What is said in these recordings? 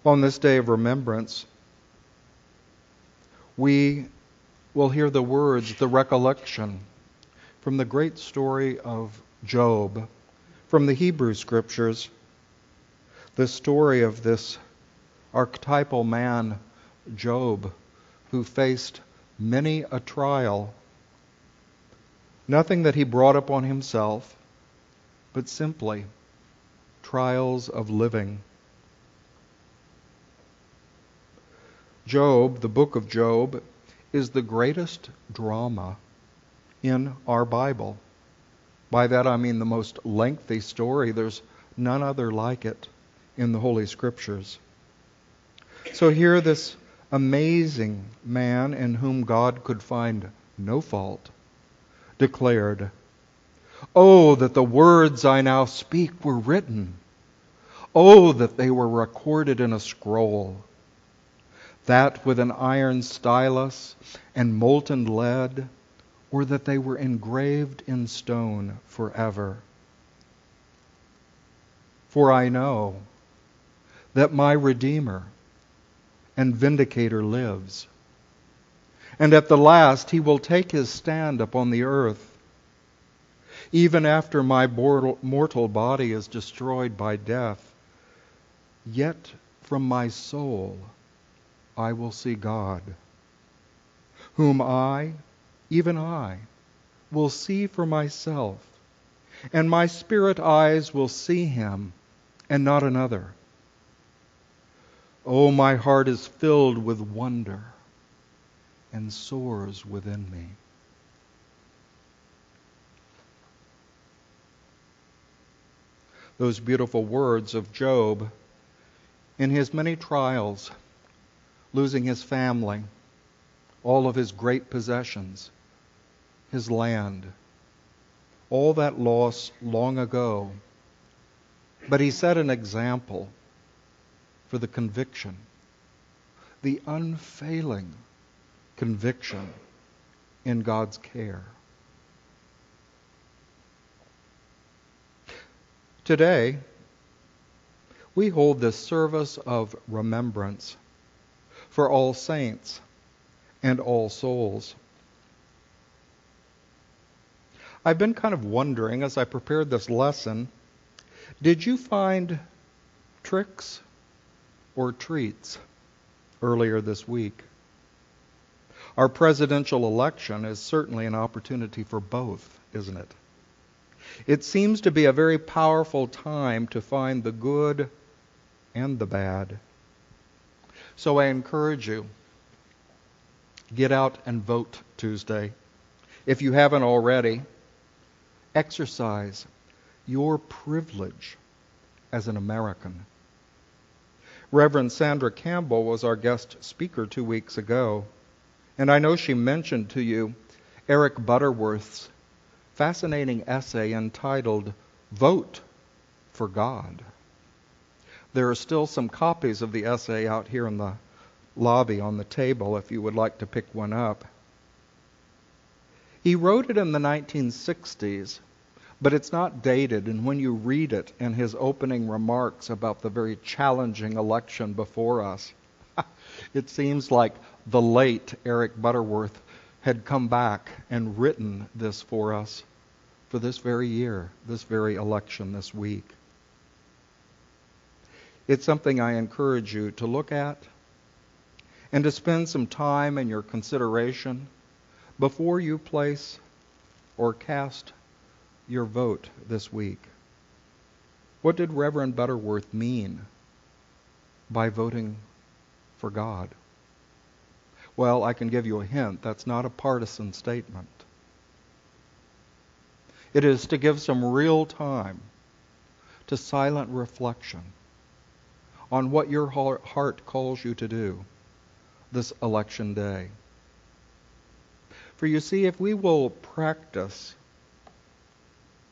On this day of remembrance, we will hear the words, the recollection from the great story of Job from the Hebrew Scriptures, the story of this archetypal man, Job, who faced many a trial, nothing that he brought upon himself, but simply trials of living. Job, the book of Job, is the greatest drama in our Bible. By that I mean the most lengthy story. There's none other like it in the Holy Scriptures. So here this amazing man in whom God could find no fault declared, "Oh, that the words I now speak were written. Oh, that they were recorded in a scroll. That with an iron stylus and molten lead, or that they were engraved in stone forever. For I know that my Redeemer and Vindicator lives, and at the last he will take his stand upon the earth. Even after my mortal body is destroyed by death, yet from my soul I will see God, whom I, even I, will see for myself, and my spirit eyes will see him, and not another. Oh, my heart is filled with wonder and soars within me." Those beautiful words of Job in his many trials, losing his family, all of his great possessions, his land, all that loss long ago. But he set an example for the conviction, the unfailing conviction in God's care. Today, we hold this service of remembrance for all saints and all souls. I've been kind of wondering as I prepared this lesson, did you find tricks or treats earlier this week? Our presidential election is certainly an opportunity for both, isn't it? It seems to be a very powerful time to find the good and the bad. So I encourage you, get out and vote Tuesday. If you haven't already, exercise your privilege as an American. Reverend Sandra Campbell was our guest speaker 2 weeks ago, and I know she mentioned to you Eric Butterworth's fascinating essay entitled "Vote for God." There are still some copies of the essay out here in the lobby on the table if you would like to pick one up. He wrote it in the 1960s, but it's not dated, and when you read it in his opening remarks about the very challenging election before us, it seems like the late Eric Butterworth had come back and written this for us for this very year, this very election this week. It's something I encourage you to look at and to spend some time in your consideration before you place or cast your vote this week. What did Reverend Butterworth mean by voting for God? Well, I can give you a hint. That's not a partisan statement. It is to give some real time to silent reflection on what your heart calls you to do this election day. For you see, if we will practice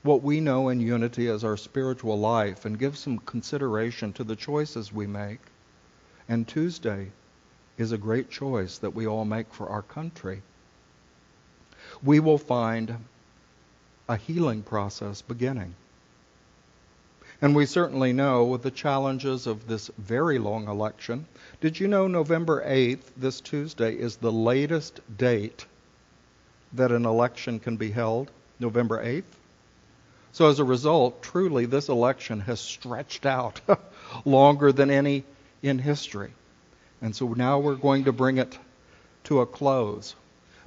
what we know in unity as our spiritual life and give some consideration to the choices we make, and Tuesday is a great choice that we all make for our country, we will find a healing process beginning. And we certainly know with the challenges of this very long election. Did you know November 8th, this Tuesday, is the latest date that an election can be held? November 8th? So as a result, truly, this election has stretched out longer than any in history. And so now we're going to bring it to a close.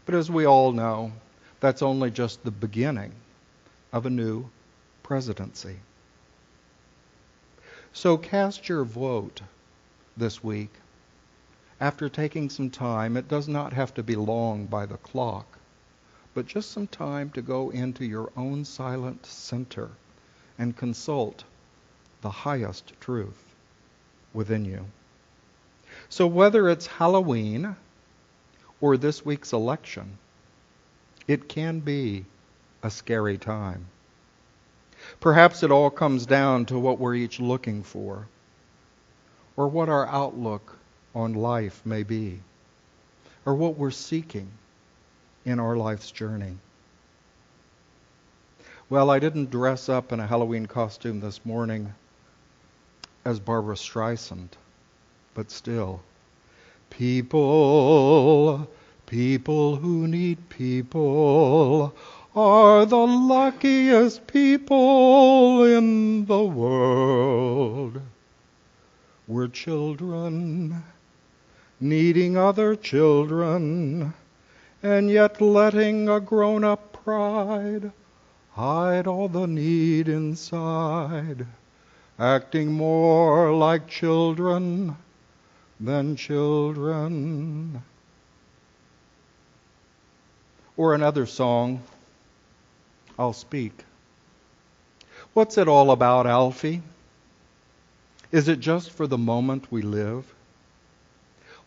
But as we all know, that's only just the beginning of a new presidency. So cast your vote this week. After taking some time, it does not have to be long by the clock, but just some time to go into your own silent center and consult the highest truth within you. So whether it's Halloween or this week's election, it can be a scary time. Perhaps it all comes down to what we're each looking for, or what our outlook on life may be, or what we're seeking in our life's journey. Well, I didn't dress up in a Halloween costume this morning as Barbara Streisand, but still, people who need people are the luckiest people in the world. We're children needing other children, and yet letting a grown-up pride hide all the need inside, acting more like children than children. Or another song, I'll Speak. What's it all about, Alfie? Is it just for the moment we live?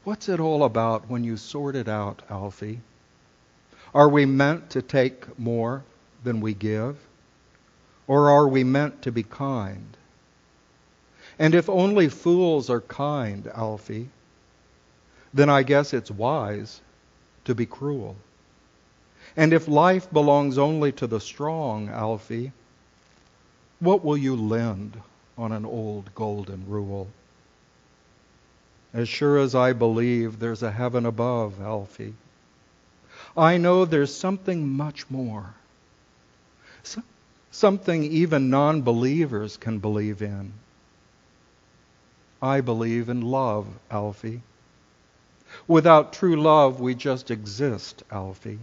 What's it all about when you sort it out, Alfie? Are we meant to take more than we give? Or are we meant to be kind? And if only fools are kind, Alfie, then I guess it's wise to be cruel. And if life belongs only to the strong, Alfie, what will you lend on an old golden rule? As sure as I believe there's a heaven above, Alfie, I know there's something much more. Something even non-believers can believe in. I believe in love, Alfie. Without true love, we just exist, Alfie.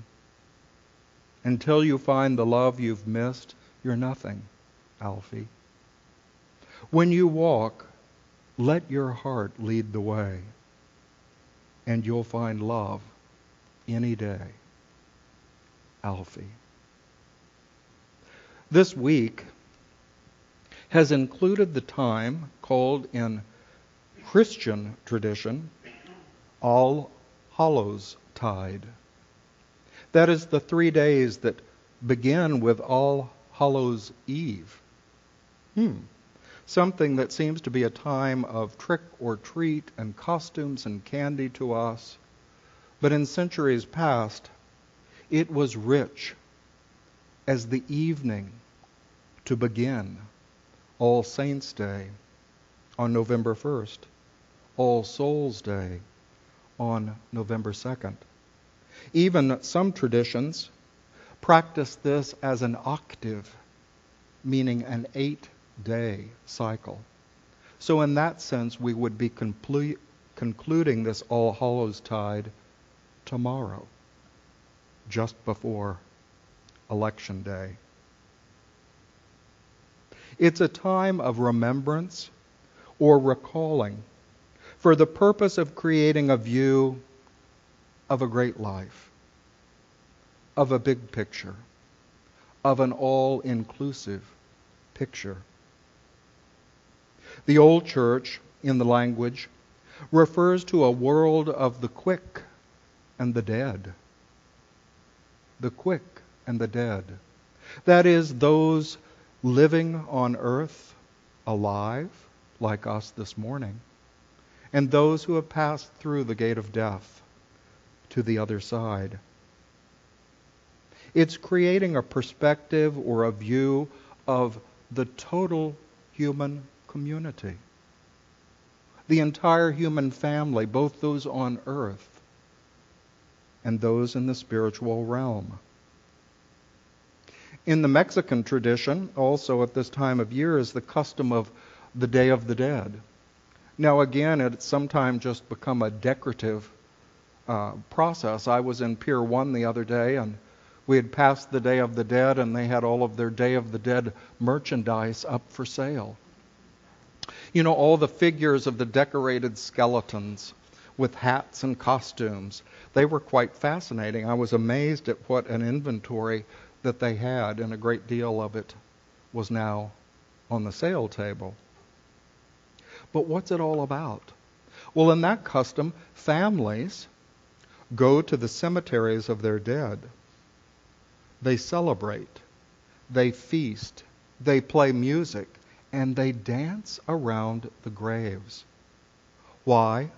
Until you find the love you've missed, you're nothing, Alfie. When you walk, let your heart lead the way, and you'll find love any day, Alfie. This week has included the time called in Christian tradition All Hallows Tide. That is the 3 days that begin with All Hallows Eve. Something that seems to be a time of trick or treat and costumes and candy to us. But in centuries past, it was rich as the evening to begin All Saints' Day on November 1st, All Souls' Day on November 2nd. Even some traditions practice this as an octave, meaning an 8-day cycle. So in that sense, we would be concluding this All Hallows Tide tomorrow, just before Election Day. It's a time of remembrance or recalling for the purpose of creating a view of a great life, of a big picture, of an all-inclusive picture. The old church, in the language, refers to a world of the quick and the dead. The quick and the dead. That is, those living on earth, alive, like us this morning, and those who have passed through the gate of death to the other side. It's creating a perspective or a view of the total human community. The entire human family, both those on earth and those in the spiritual realm. In the Mexican tradition, also at this time of year, is the custom of the Day of the Dead. Now again, it's sometimes just become a decorative process. I was in Pier 1 the other day, and we had passed the Day of the Dead, and they had all of their Day of the Dead merchandise up for sale. You know, all the figures of the decorated skeletons with hats and costumes. They were quite fascinating. I was amazed at what an inventory that they had, and a great deal of it was now on the sale table. But what's it all about? Well, in that custom, families go to the cemeteries of their dead. They celebrate, they feast, they play music, and they dance around the graves. Why?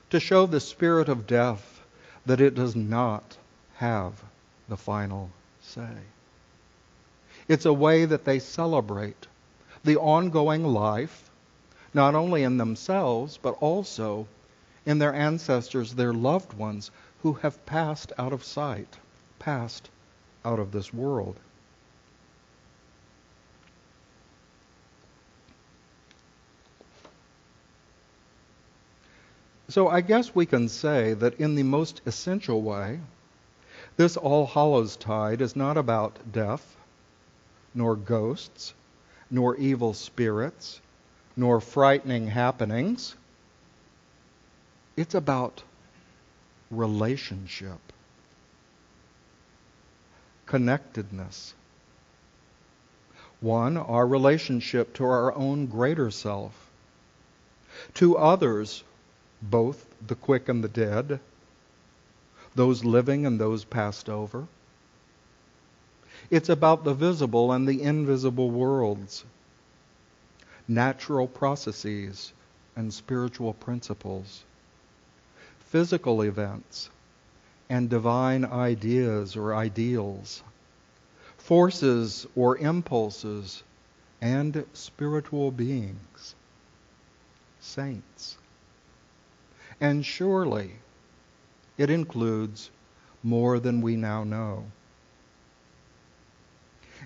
To show the spirit of death that it does not have the final say. It's a way that they celebrate the ongoing life, not only in themselves, but also in their ancestors, their loved ones, who have passed out of sight, passed out of this world. So I guess we can say that in the most essential way, this All Hallows Tide is not about death, nor ghosts, nor evil spirits, nor frightening happenings. It's about relationship, connectedness. One, our relationship to our own greater self, to others, both the quick and the dead, those living and those passed over. It's about the visible and the invisible worlds, natural processes and spiritual principles, physical events and divine ideas or ideals, forces or impulses and spiritual beings, saints. And surely it includes more than we now know.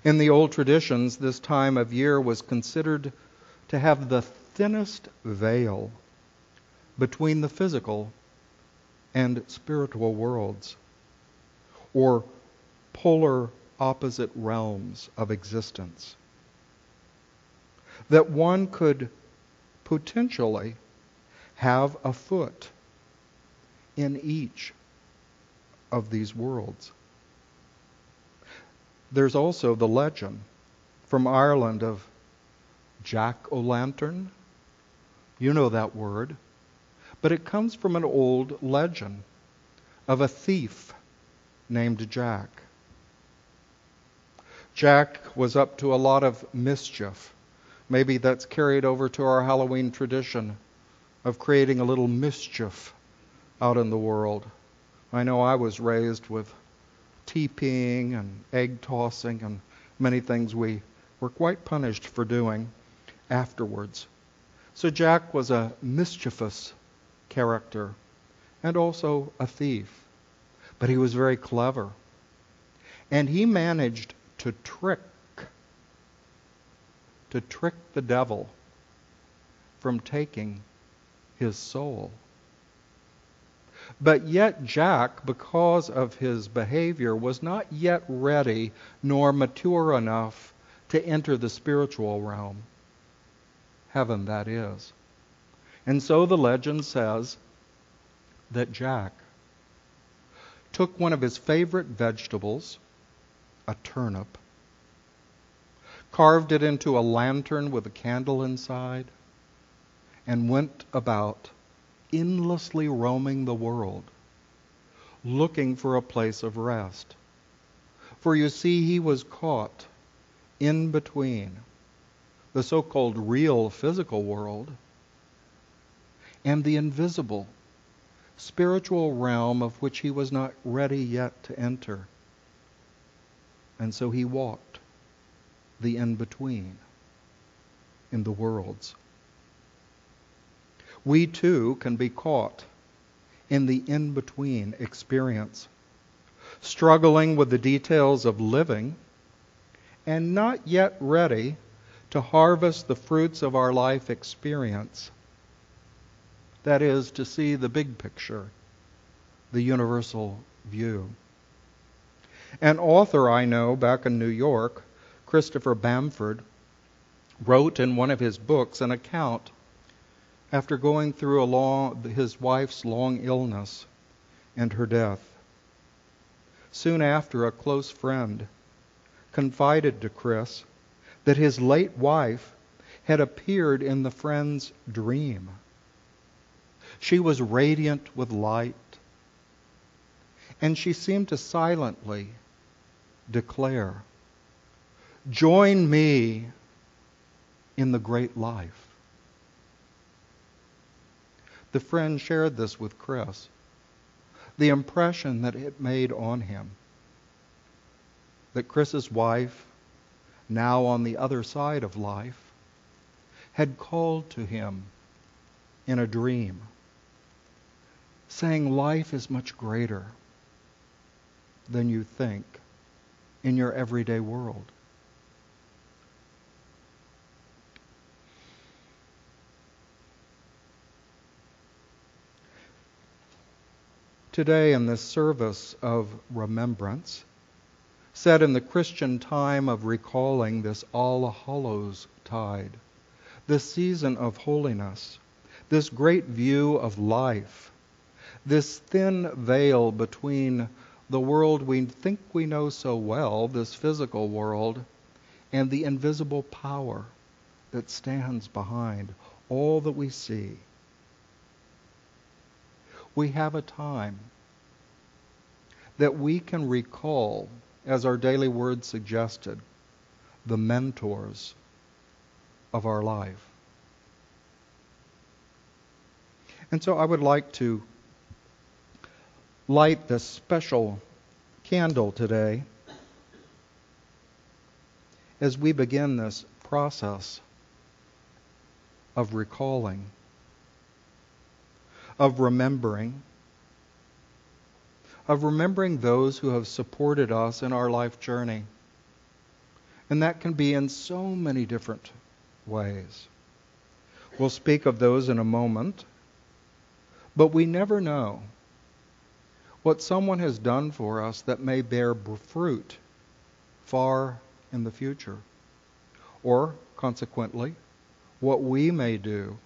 In the old traditions, this time of year was considered to have the thinnest veil between the physical and spiritual worlds, or polar opposite realms of existence. That one could potentially have a foot in each of these worlds. There's also the legend from Ireland of Jack-o'-lantern. You know that word. But it comes from an old legend of a thief named Jack. Jack was up to a lot of mischief. Maybe that's carried over to our Halloween tradition of creating a little mischief out in the world. I know I was raised with TPing and egg tossing and many things we were quite punished for doing afterwards. So Jack was a mischievous character and also a thief. But he was very clever. And he managed to trick the devil from taking his soul. But yet Jack, because of his behavior, was not yet ready nor mature enough to enter the spiritual realm. Heaven, that is. And so the legend says that Jack took one of his favorite vegetables, a turnip, carved it into a lantern with a candle inside, and went about endlessly roaming the world, looking for a place of rest. For you see, he was caught in between the so-called real physical world and the invisible spiritual realm of which he was not ready yet to enter. And so he walked the in-between. in the world's. We too can be caught in the in-between experience, struggling with the details of living and not yet ready to harvest the fruits of our life experience. That is, to see the big picture, the universal view. An author I know back in New York, Christopher Bamford, wrote in one of his books an account after going through his wife's long illness and her death. Soon after, a close friend confided to Chris that his late wife had appeared in the friend's dream. She was radiant with light, and she seemed to silently declare, "Join me in the great life." The friend shared this with Chris, the impression that it made on him, that Chris's wife, now on the other side of life, had called to him in a dream, saying life is much greater than you think in your everyday world. Today, in this service of remembrance, said in the Christian time of recalling this All Hallows Tide, this season of holiness, this great view of life, this thin veil between the world we think we know so well, this physical world, and the invisible power that stands behind all that we see. We have a time that we can recall, as our daily word suggested, the mentors of our life. And so I would like to light this special candle today as we begin this process of recalling, of remembering those who have supported us in our life journey. And that can be in so many different ways. We'll speak of those in a moment, but we never know what someone has done for us that may bear fruit far in the future. Or, consequently, what we may do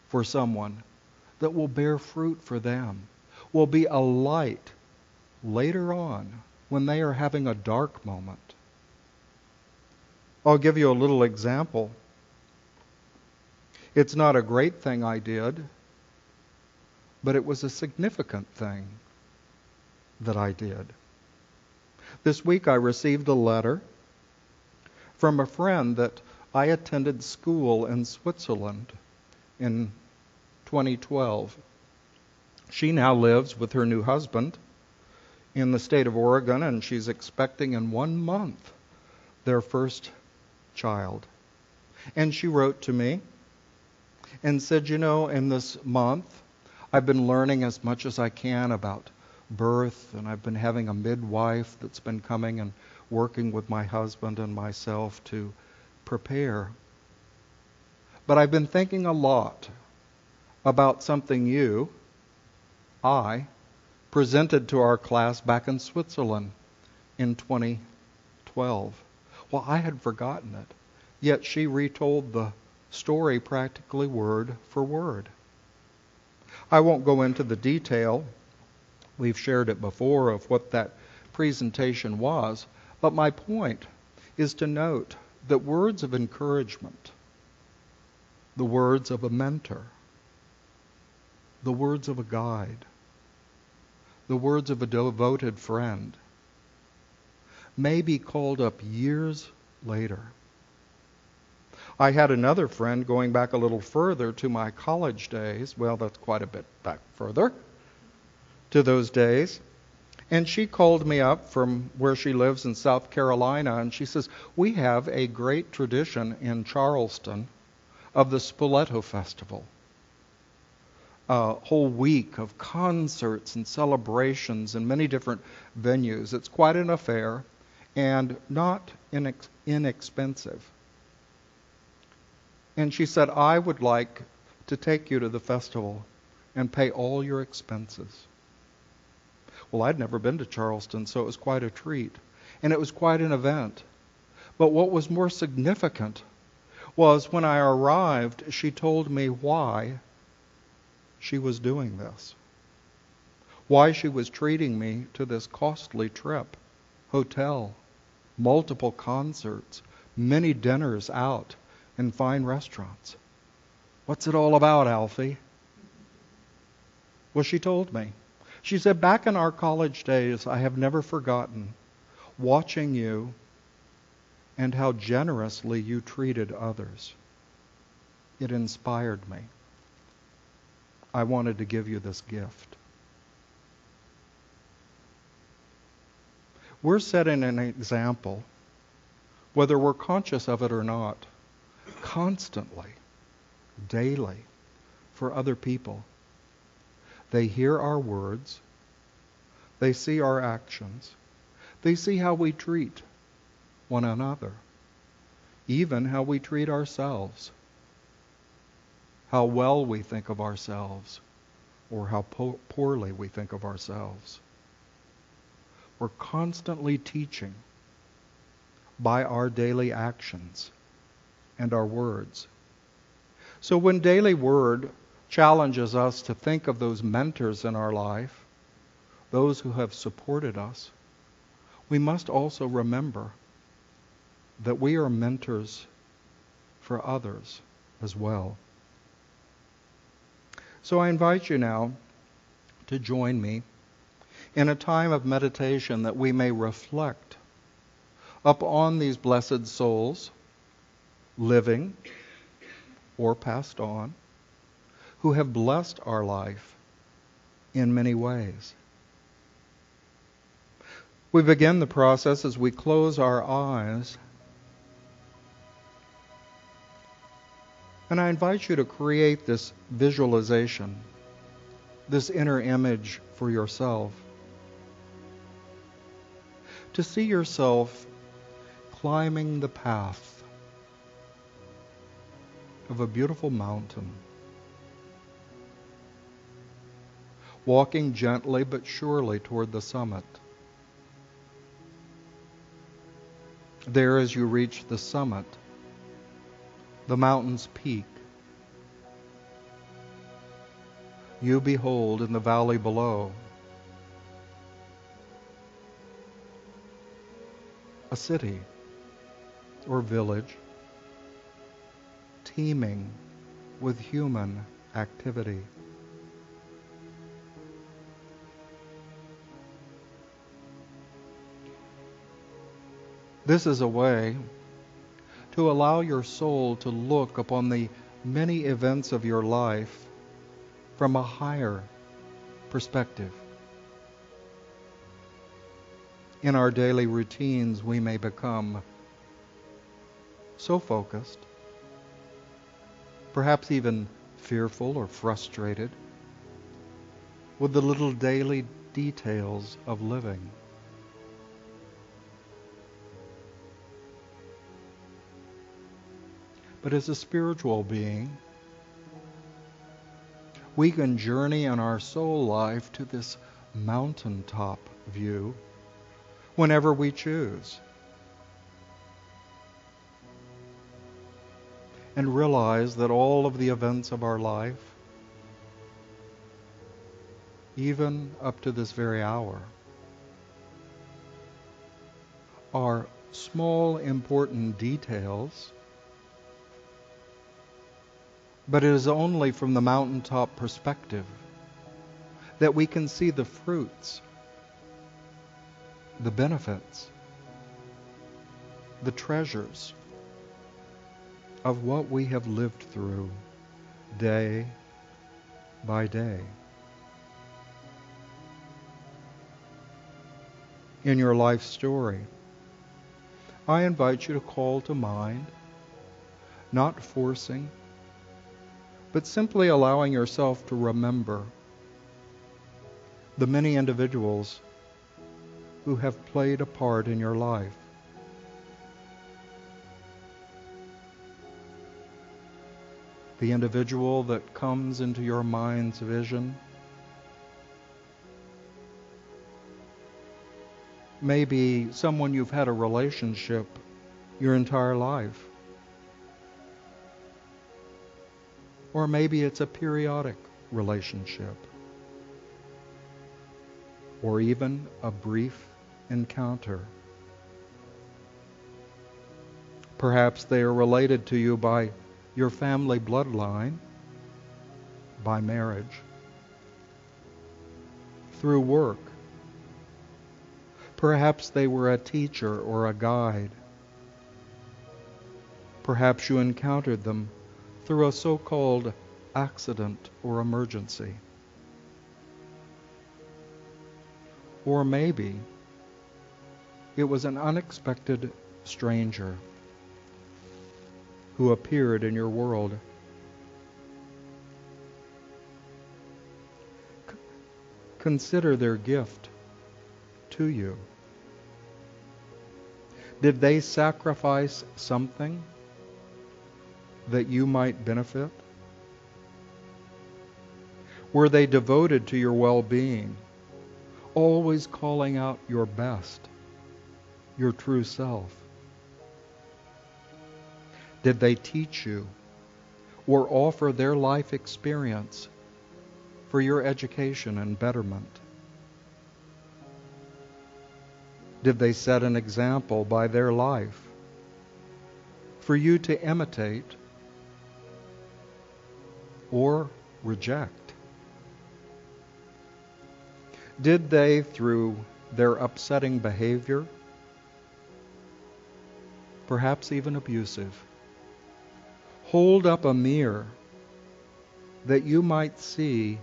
for someone that will bear fruit for them, will be a light later on when they are having a dark moment. I'll give you a little example. It's not a great thing I did, but it was a significant thing that I did. This week I received a letter from a friend that I attended school in Switzerland in 2012. She now lives with her new husband in the state of Oregon, and she's expecting in 1 month their first child. And she wrote to me and said, in this month I've been learning as much as I can about birth, and I've been having a midwife that's been coming and working with my husband and myself to prepare. But I've been thinking a lot about something I presented to our class back in Switzerland in 2012. Well, I had forgotten it, yet she retold the story practically word for word. I won't go into the detail. We've shared it before of what that presentation was, but my point is to note that words of encouragement, the words of a mentor, the words of a guide, the words of a devoted friend may be called up years later. I had another friend going back a little further to my college days. Well, that's quite a bit back further to those days. And she called me up from where she lives in South Carolina, and she says, "We have a great tradition in Charleston of the Spoleto Festival. A whole week of concerts and celebrations in many different venues. It's quite an affair and not inexpensive. And she said, I would like to take you to the festival and pay all your expenses. Well, I'd never been to Charleston, so it was quite a treat. And it was quite an event. But what was more significant was when I arrived, she told me why she was doing this. Why she was treating me to this costly trip, hotel, multiple concerts, many dinners out in fine restaurants. What's it all about, Alfie? Well, she told me. She said, back in our college days, I have never forgotten watching you and how generously you treated others. It inspired me. I wanted to give you this gift. We're setting an example, whether we're conscious of it or not, constantly, daily, for other people. They hear our words. They see our actions. They see how we treat one another, even how we treat ourselves, how well we think of ourselves, or how poorly we think of ourselves. We're constantly teaching by our daily actions and our words. So when Daily Word challenges us to think of those mentors in our life, those who have supported us, we must also remember that we are mentors for others as well. So I invite you now to join me in a time of meditation that we may reflect upon these blessed souls, living or passed on, who have blessed our life in many ways. We begin the process as we close our eyes. And I invite you to create this visualization, this inner image for yourself. To see yourself climbing the path of a beautiful mountain, walking gently but surely toward the summit. There, as you reach the summit, the mountain's peak, you behold in the valley below a city or village teeming with human activity. This is a way to allow your soul to look upon the many events of your life from a higher perspective. In our daily routines, we may become so focused, perhaps even fearful or frustrated, with the little daily details of living. But as a spiritual being, we can journey in our soul life to this mountaintop view whenever we choose, and realize that all of the events of our life, even up to this very hour, are small, important details. But it is only from the mountaintop perspective that we can see the fruits, the benefits, the treasures of what we have lived through day by day. In your life story, I invite you to call to mind, not forcing but simply allowing yourself to remember the many individuals who have played a part in your life. The individual that comes into your mind's vision may be someone you've had a relationship your entire life. Or maybe it's a periodic relationship. Or even a brief encounter. Perhaps they are related to you by your family bloodline, by marriage, through work. Perhaps they were a teacher or a guide. Perhaps you encountered them through a so-called accident or emergency. Or maybe it was an unexpected stranger who appeared in your world. Consider their gift to you. Did they sacrifice something that you might benefit? Were they devoted to your well-being, always calling out your best, your true self? Did they teach you or offer their life experience for your education and betterment? Did they set an example by their life for you to imitate or reject? Did they, through their upsetting behavior, perhaps even abusive, hold up a mirror that you might see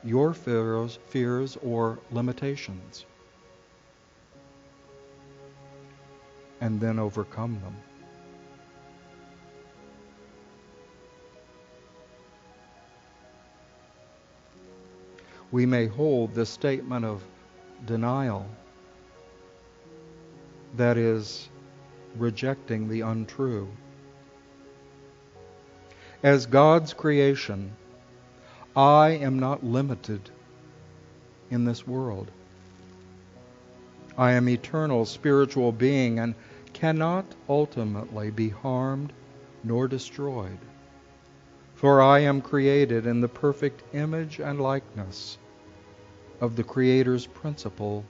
your fears or limitations, and then overcome them? We may hold this statement of denial, that is, rejecting the untrue. As God's creation, I am not limited in this world. I am eternal spiritual being and cannot ultimately be harmed nor destroyed. For I am created in the perfect image and likeness of the Creator's principle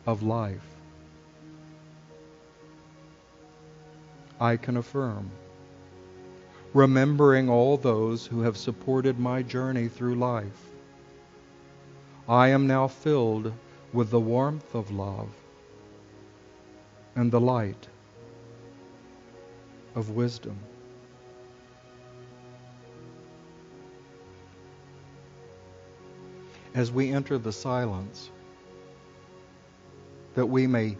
of life. I can affirm, remembering all those who have supported my journey through life, I am now filled with the warmth of love and the light of wisdom. As we enter the silence, that we may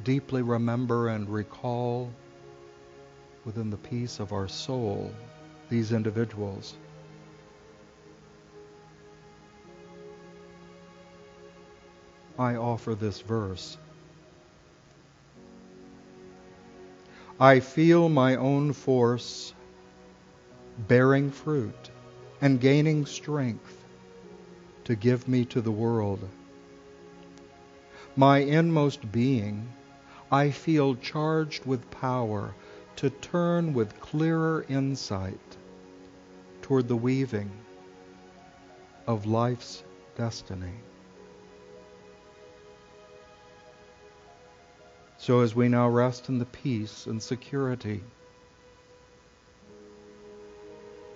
deeply remember and recall within the peace of our soul these individuals. I offer this verse. I feel my own force bearing fruit and gaining strength to give me to the world. My inmost being, I feel charged with power to turn with clearer insight toward the weaving of life's destiny. So as we now rest in the peace and security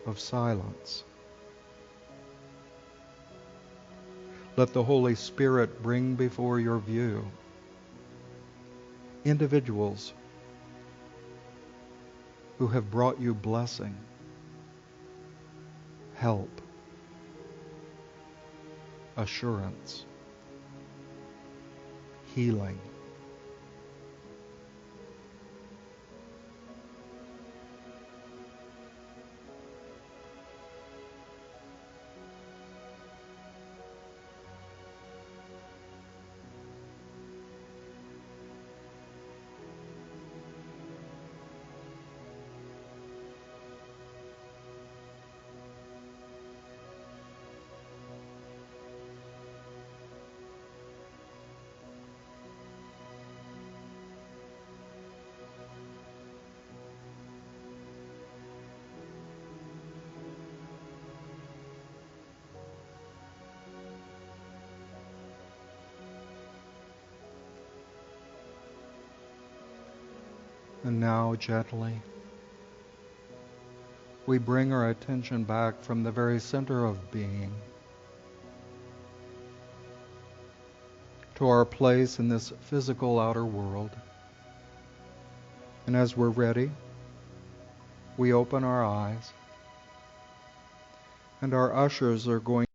of silence, let the Holy Spirit bring before your view individuals who have brought you blessing, help, assurance, healing. And now, gently, we bring our attention back from the very center of being to our place in this physical outer world. And as we're ready, we open our eyes, and our ushers are going